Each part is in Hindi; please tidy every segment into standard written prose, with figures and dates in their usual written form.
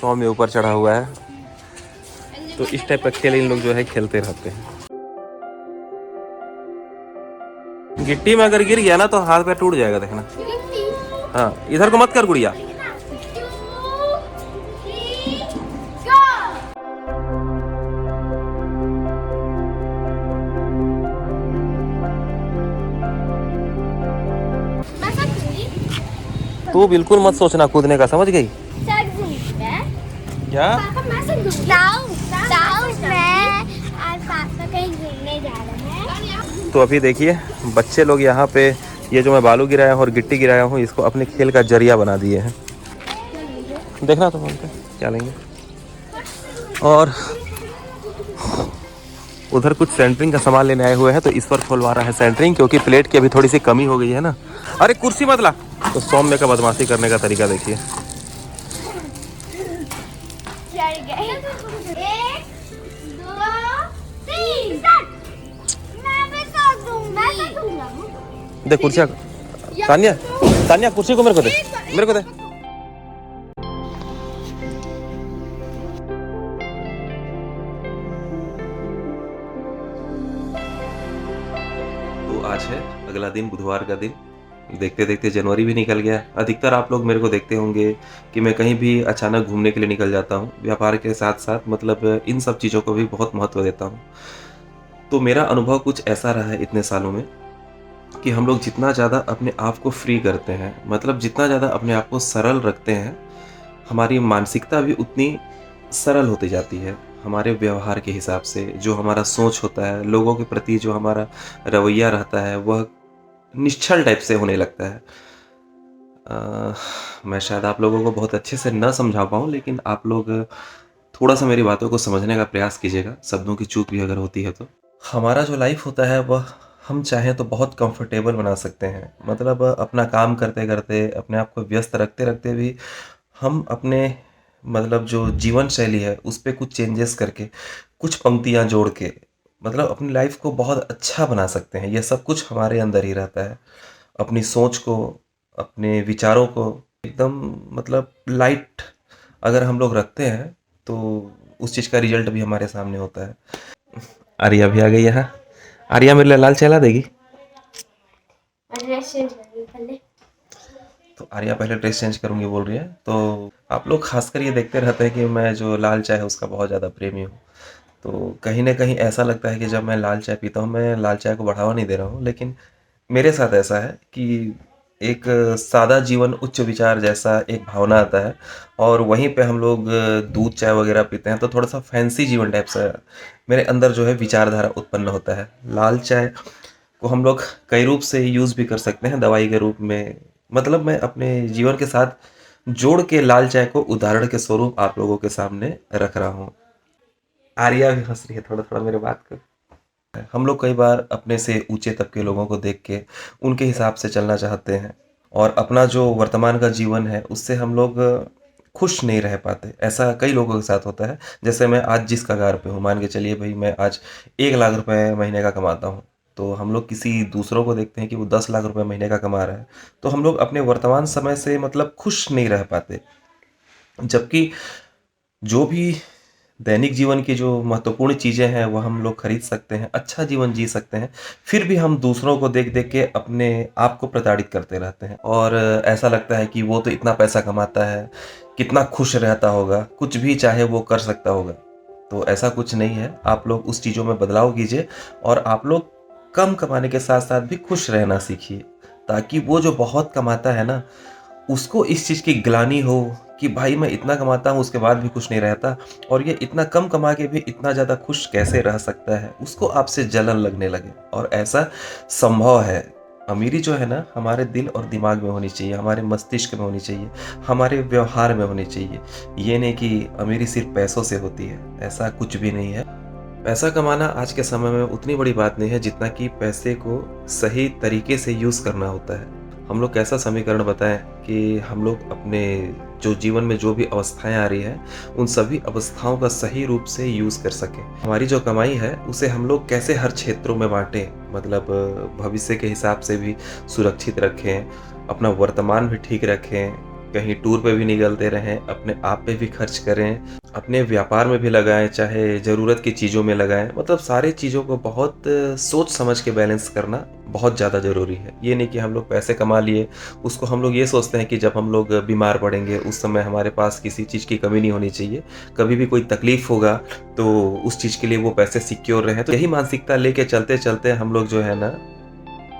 सौम्य ऊपर चढ़ा हुआ है, तो इस टाइप का खेल इन लोग जो है खेलते रहते हैं। गिट्टी में अगर गिर गया ना तो हाथ पैर टूट जाएगा, देखना। हाँ, इधर को मत कर गुड़िया। तू बिल्कुल मत सोचना कूदने का, समझ गई क्या? कहीं घूमने जा रहे हैं। तो अभी देखिए बच्चे लोग यहाँ पे ये जो मैं बालू गिराया हूँ और गिट्टी गिराया हूँ, इसको अपने खेल का जरिया बना दिए हैं। देखना तो बोलते क्या लेंगे। और उधर कुछ सेंटरिंग का सामान लेने आए हुए हैं, तो इस पर खुलवा रहा है सेंटरिंग, क्योंकि प्लेट की अभी थोड़ी सी कमी हो गई है ना। अरे कुर्सी मत ला। तो सौम्य का बदमाशी करने का तरीका देखिए। दे कुर्सियाँ। तानिया, तानिया कुर्सी को मेरे को दे, मेरे को दे। तो आज है अगला दिन, बुधवार का दिन। देखते देखते जनवरी भी निकल गया। अधिकतर आप लोग मेरे को देखते होंगे कि मैं कहीं भी अचानक घूमने के लिए निकल जाता हूँ। व्यापार के साथ साथ मतलब इन सब चीज़ों को भी बहुत महत्व देता हूँ। तो मेरा अनुभव कुछ ऐसा रहा है इतने सालों में कि हम लोग जितना ज़्यादा अपने आप को फ्री करते हैं, मतलब जितना ज़्यादा अपने आप को सरल रखते हैं, हमारी मानसिकता भी उतनी सरल होती जाती है। हमारे व्यवहार के हिसाब से जो हमारा सोच होता है, लोगों के प्रति जो हमारा रवैया रहता है, वह निश्चल टाइप से होने लगता है। मैं शायद आप लोगों को बहुत अच्छे से न समझा पाऊँ, लेकिन आप लोग थोड़ा सा मेरी बातों को समझने का प्रयास कीजिएगा, शब्दों की चूक भी अगर होती है तो। हमारा जो लाइफ होता है वह हम चाहें तो बहुत कंफर्टेबल बना सकते हैं। मतलब अपना काम करते करते, अपने आप को व्यस्त रखते रखते भी हम अपने मतलब जो जीवन शैली है उस पर कुछ चेंजेस करके, कुछ पंक्तियाँ जोड़ के, मतलब अपनी लाइफ को बहुत अच्छा बना सकते हैं। यह सब कुछ हमारे अंदर ही रहता है। अपनी सोच को, अपने विचारों को एकदम मतलब लाइट अगर हम लोग रखते हैं तो उस चीज़ का रिजल्ट भी हमारे सामने होता है। आर्या भी आ गई यहाँ। आर्या मेरे लिए लाल चाय ला देगी? तो आर्या पहले ड्रेस चेंज करूँगी बोल रही है। तो आप लोग खासकर ये देखते रहते हैं कि मैं जो लाल चाय है उसका बहुत ज़्यादा प्रेमी हूँ। तो कहीं ना कहीं ऐसा लगता है कि जब मैं लाल चाय पीता हूँ, मैं लाल चाय को बढ़ावा नहीं दे रहा हूँ, लेकिन मेरे साथ ऐसा है कि एक सादा जीवन उच्च विचार जैसा एक भावना आता है, और वहीं पे हम लोग दूध चाय वगैरह पीते हैं तो थोड़ा सा फैंसी जीवन टाइप से मेरे अंदर जो है विचारधारा उत्पन्न होता है। लाल चाय को हम लोग कई रूप से यूज़ भी कर सकते हैं, दवाई के रूप में। मतलब मैं अपने जीवन के साथ जोड़ के लाल चाय को उदाहरण के स्वरूप आप लोगों के सामने रख रहा हूँ। आर्या भी हंस रही है थोड़ा थोड़ा मेरे बात को। हम लोग कई बार अपने से ऊंचे तबके लोगों को देख के उनके हिसाब से चलना चाहते हैं, और अपना जो वर्तमान का जीवन है उससे हम लोग खुश नहीं रह पाते। ऐसा कई लोगों के साथ होता है। जैसे मैं आज जिस कगार पे हूँ, मान के चलिए भाई मैं आज 1 लाख रुपए महीने का कमाता हूँ, तो हम लोग किसी दूसरों को देखते हैं कि वो 10 लाख रुपए महीने का कमा रहा है, तो हम लोग अपने वर्तमान समय से मतलब खुश नहीं रह पाते। जबकि जो भी दैनिक जीवन की जो महत्वपूर्ण चीज़ें हैं वह हम लोग खरीद सकते हैं, अच्छा जीवन जी सकते हैं, फिर भी हम दूसरों को देख देख के अपने आप को प्रताड़ित करते रहते हैं। और ऐसा लगता है कि वो तो इतना पैसा कमाता है, कितना खुश रहता होगा, कुछ भी चाहे वो कर सकता होगा। तो ऐसा कुछ नहीं है। आप लोग उस चीज़ों में बदलाव कीजिए, और आप लोग कम कमाने के साथ साथ भी खुश रहना सीखिए, ताकि वो जो बहुत कमाता है ना, उसको इस चीज़ की ग्लानि हो कि भाई मैं इतना कमाता हूँ उसके बाद भी खुश नहीं रहता, और ये इतना कम कमा के भी इतना ज़्यादा खुश कैसे रह सकता है, उसको आपसे जलन लगने लगे। और ऐसा संभव है। अमीरी जो है ना, हमारे दिल और दिमाग में होनी चाहिए, हमारे मस्तिष्क में होनी चाहिए, हमारे व्यवहार में होनी चाहिए। ये नहीं कि अमीरी सिर्फ पैसों से होती है, ऐसा कुछ भी नहीं है। पैसा कमाना आज के समय में उतनी बड़ी बात नहीं है जितना कि पैसे को सही तरीके से यूज़ करना होता है। हम लोग कैसा समीकरण बताएं कि हम लोग अपने जो जीवन में जो भी अवस्थाएं आ रही हैं उन सभी अवस्थाओं का सही रूप से यूज़ कर सकें। हमारी जो कमाई है उसे हम लोग कैसे हर क्षेत्रों में बांटें, मतलब भविष्य के हिसाब से भी सुरक्षित रखें, अपना वर्तमान भी ठीक रखें, कहीं टूर पे भी निकलते रहें, अपने आप पे भी खर्च करें, अपने व्यापार में भी लगाएँ, चाहे ज़रूरत की चीज़ों में लगाएँ। मतलब सारी चीज़ों को बहुत सोच समझ के बैलेंस करना बहुत ज़्यादा ज़रूरी है। ये नहीं कि हम लोग पैसे कमा लिए, उसको हम लोग ये सोचते हैं कि जब हम लोग बीमार पड़ेंगे, उस समय हमारे पास किसी चीज़ की कमी नहीं होनी चाहिए। कभी भी कोई तकलीफ़ होगा, तो उस चीज़ के लिए वो पैसे सिक्योर रहें। तो यही मानसिकता लेके चलते-चलते हम लोग जो है ना,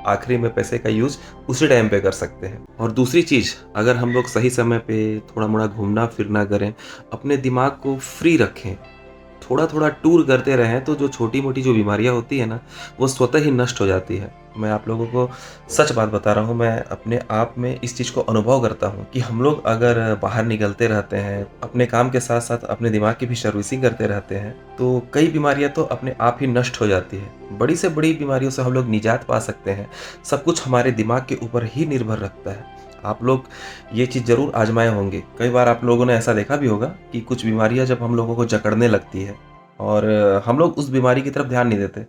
आखिरी में पैसे का यूज़ उसी टाइम पे कर सकते हैं। और दूसरी चीज़, अगर हम लोग सही समय पे थोड़ा-मोड़ा घूमना-फिरना करें, अपने दिमाग को फ्री रखें, थोड़ा-थोड़ा टूर करते रहें, तो जो छोटी-मोटी जो बीमारियाँ होती है ना, वो स्वतः ही नष्ट हो जाती है। मैं आप लोगों को सच बात बता रहा हूँ, मैं अपने आप में इस चीज़ को अनुभव करता हूँ कि हम लोग अगर बाहर निकलते रहते हैं, अपने काम के साथ-साथ अपने दिमाग की भी सर्विसिंग करते रहते हैं, तो कई बीमारियाँ तो अपने आप ही नष्ट हो जाती है। बड़ी से बड़ी बीमारियों से हम लोग निजात पा सकते हैं। सब कुछ हमारे दिमाग के ऊपर ही निर्भर रखता है। आप लोग ये चीज़ ज़रूर आज़माए होंगे। कई बार आप लोगों ने ऐसा देखा भी होगा कि कुछ बीमारियाँ जब हम लोगों को जकड़ने लगती है और हम लोग उस बीमारी की तरफ ध्यान नहीं देते।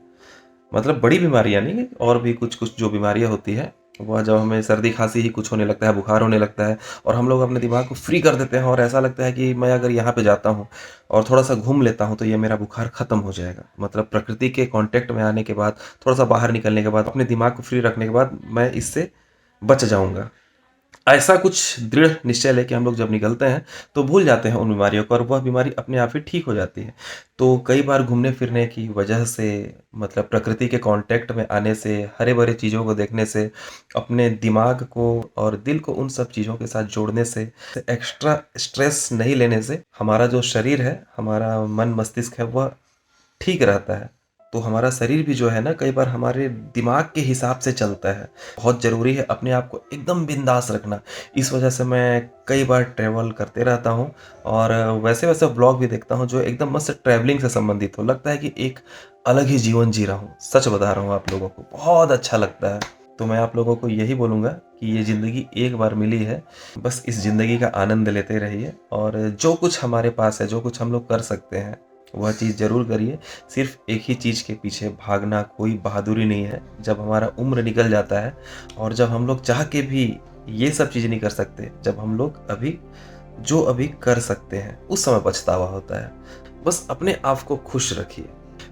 मतलब बड़ी बीमारियाँ नहीं, और भी कुछ-कुछ जो बीमारियाँ होती हैं, वह जब हमें सर्दी-खाँसी ही कुछ होने लगता है, बुखार होने लगता है और हम लोग अपने दिमाग को फ्री कर देते हैं और ऐसा लगता है कि मैं अगर यहाँ पे जाता हूँ और थोड़ा-सा घूम लेता हूँ, तो ये मेरा बुखार खत्म हो जाएगा। मतलब प्रकृति के कॉन्टैक्ट में आने के बाद, थोड़ा-सा बाहर निकलने के बाद, अपने दिमाग को फ्री रखने के बाद मैं इससे बच जाऊँगा। ऐसा कुछ दृढ़ निश्चय लेके हम लोग जब निकलते हैं, तो भूल जाते हैं उन बीमारियों को और वह बीमारी अपने आप ही ठीक हो जाती है। तो कई बार घूमने-फिरने की वजह से, मतलब प्रकृति के कॉन्टैक्ट में आने से, हरे-भरे चीज़ों को देखने से, अपने दिमाग को और दिल को उन सब चीज़ों के साथ जोड़ने से, एक्स्ट्रा स्ट्रेस नहीं लेने से, हमारा जो शरीर है, हमारा मन मस्तिष्क है, वह ठीक रहता है। तो हमारा शरीर भी जो है ना, कई बार हमारे दिमाग के हिसाब से चलता है। बहुत ज़रूरी है अपने आप को एकदम बिंदास रखना। इस वजह से मैं कई बार ट्रैवल करते रहता हूँ और वैसे-वैसे व्लॉग भी देखता हूँ जो एकदम मस्त ट्रैवलिंग से संबंधित हो। लगता है कि एक अलग ही जीवन जी रहा हूँ। सच बता रहा हूँ आप लोगों को, बहुत अच्छा लगता है। तो मैं आप लोगों को यही बोलूँगा कि ये ज़िंदगी एक बार मिली है, बस इस ज़िंदगी का आनंद लेते रहिए और जो कुछ हमारे पास है, जो कुछ हम लोग कर सकते हैं, वह चीज़ ज़रूर करिए। सिर्फ़ एक ही चीज़ के पीछे भागना कोई बहादुरी नहीं है। जब हमारा उम्र निकल जाता है और जब हम लोग चाह के भी ये सब चीज़ नहीं कर सकते, जब हम लोग अभी कर सकते हैं, उस समय पछतावा होता है। बस अपने आप को खुश रखिए।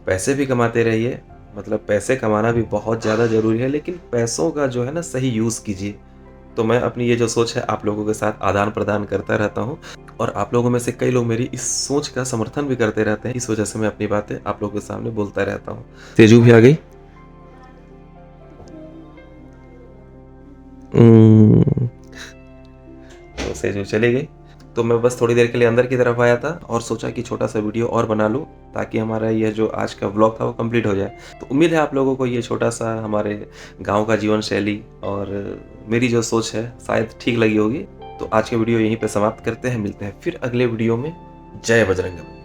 पैसे भी कमाते रहिए, मतलब पैसे कमाना भी बहुत ज़्यादा ज़रूरी है, लेकिन पैसों का जो है ना, सही यूज़ कीजिए। तो मैं अपनी ये जो सोच है आप लोगों के साथ आदान-प्रदान करता रहता हूँ और आप लोगों में से कई लोग मेरी इस सोच का समर्थन भी करते रहते हैं। इस वजह से मैं अपनी बातें आप लोगों के सामने बोलता रहता हूँ। तेजू भी आ गई? तो सेजू चली गई। तो मैं बस थोड़ी देर के लिए अंदर की तरफ आया था और सोचा कि छोटा-सा वीडियो और बना लूँ, ताकि हमारा ये जो आज का व्लॉग था वो कंप्लीट हो जाए। तो उम्मीद है आप लोगों को ये छोटा-सा हमारे गाँव का जीवन शैली और मेरी जो सोच है शायद ठीक लगी होगी। तो आज का वीडियो यहीं पे समाप्त करते हैं, मिलते हैं फिर अगले वीडियो में। जय बजरंग बली।